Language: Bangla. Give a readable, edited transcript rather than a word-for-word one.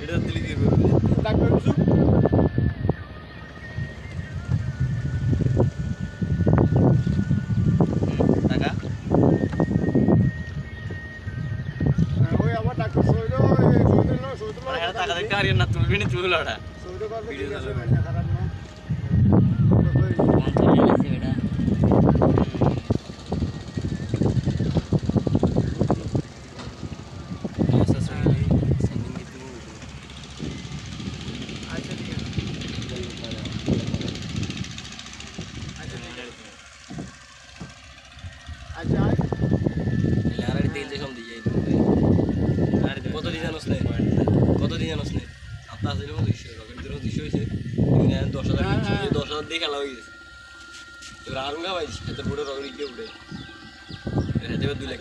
এটা দিলি কি ডাক্তার কিছু টাকা ওই আমার ডাক্তার সৈদ টাকা দেখতে পারি না তুলবি না তুললো ওটা সৈদ করবে ভিডিও ঠিক আছে চালাবে। না খারাপ না আচ্ছা ঠিক আছে আচ্ছা কত দিন জানোস না কত দিন জানোস না আপনার আসলে 200 হয়েছে 10,000 দিয়ে খেলা হয়ে গেছে এবার আরুঙ্গা পাইছি এত বড় রগড়ি কে উঠে এবার 2 লাখ